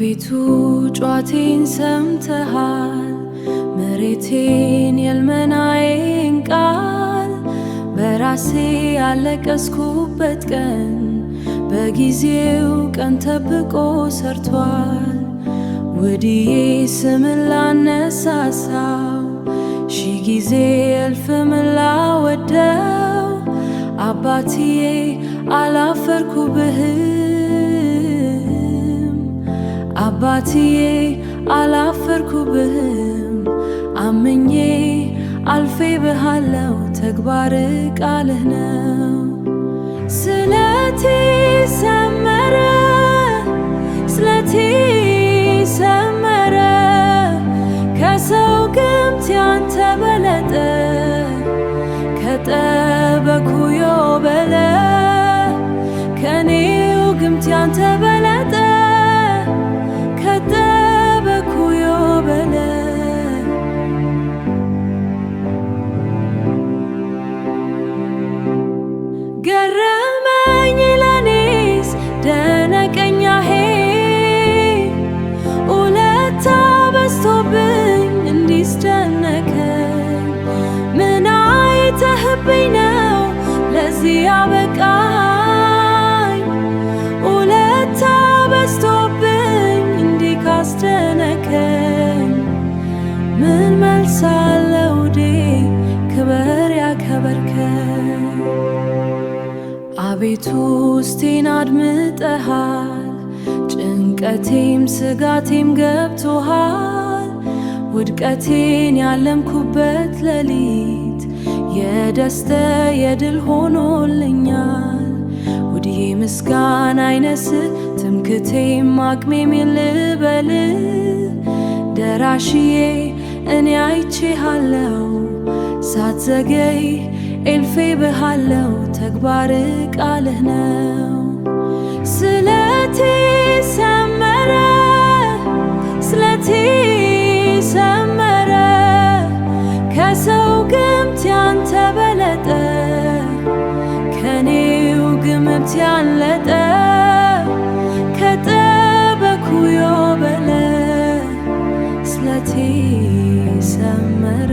አቤቱ ጩኸቴን ሰምተሃል፣ መሬቴን የልመናዬን ቃል በራሴ ያለቀስኩበት ቀን በጊዜው ቀን ጠብቆ ሰርቷል። ውድዬ ስምን ላነሳሳው ሺህ ጊዜ እልፍ ምን ላወደው አባትዬ አላፈርኩብህም፣ አባትዬ አላፈርኩብህም። አምኜ አልፌ ብሃለው ተግባር ቃልህ ነው። ስለቴ ሰመረ፣ ስለቴ ሰመረ፣ ከሰው ግምት ያንተ በለጠ፣ ከጠበኩዮ በለ፣ ከኔው ግምት ያንተ በለጠ፣ ከጠበኩዮ በለ። ገረመኝ ለኔስ ደነቀኛሄ ውለታ በዝቶብኝ እንዲስደነከኝ ምን አይተህብኝ ነው ለዚህ ያበቃኝ? ውለታ በዝቶብኝ እንዲህ ካስደነከኝ ምን መልስ አለው ዴ ክበር ያከበርከኝ? አቤቱ ውስጤን አድምጠሃል፣ ጭንቀቴም ስጋቴም ገብቶሃል። ውድቀቴን ያለምኩበት ሌሊት የደስታ የድል ሆኖልኛል። ውድዬ ምስጋና አይነስህ ትምክቴም አቅሜም ልበል። ደራሽዬ እኔ አይቼሃለው ሳትዘገይ ኤልፌ ብሃለው ተግባር ቃልህ ነው። ስለቴ ሰመረ፣ ስለቴ ሰመረ፣ ከሰው ግምት ያንተ በለጠ፣ ከኔው ግምት ያለጠ፣ ከጠበኩዮ በለ። ስለቴ ሰመረ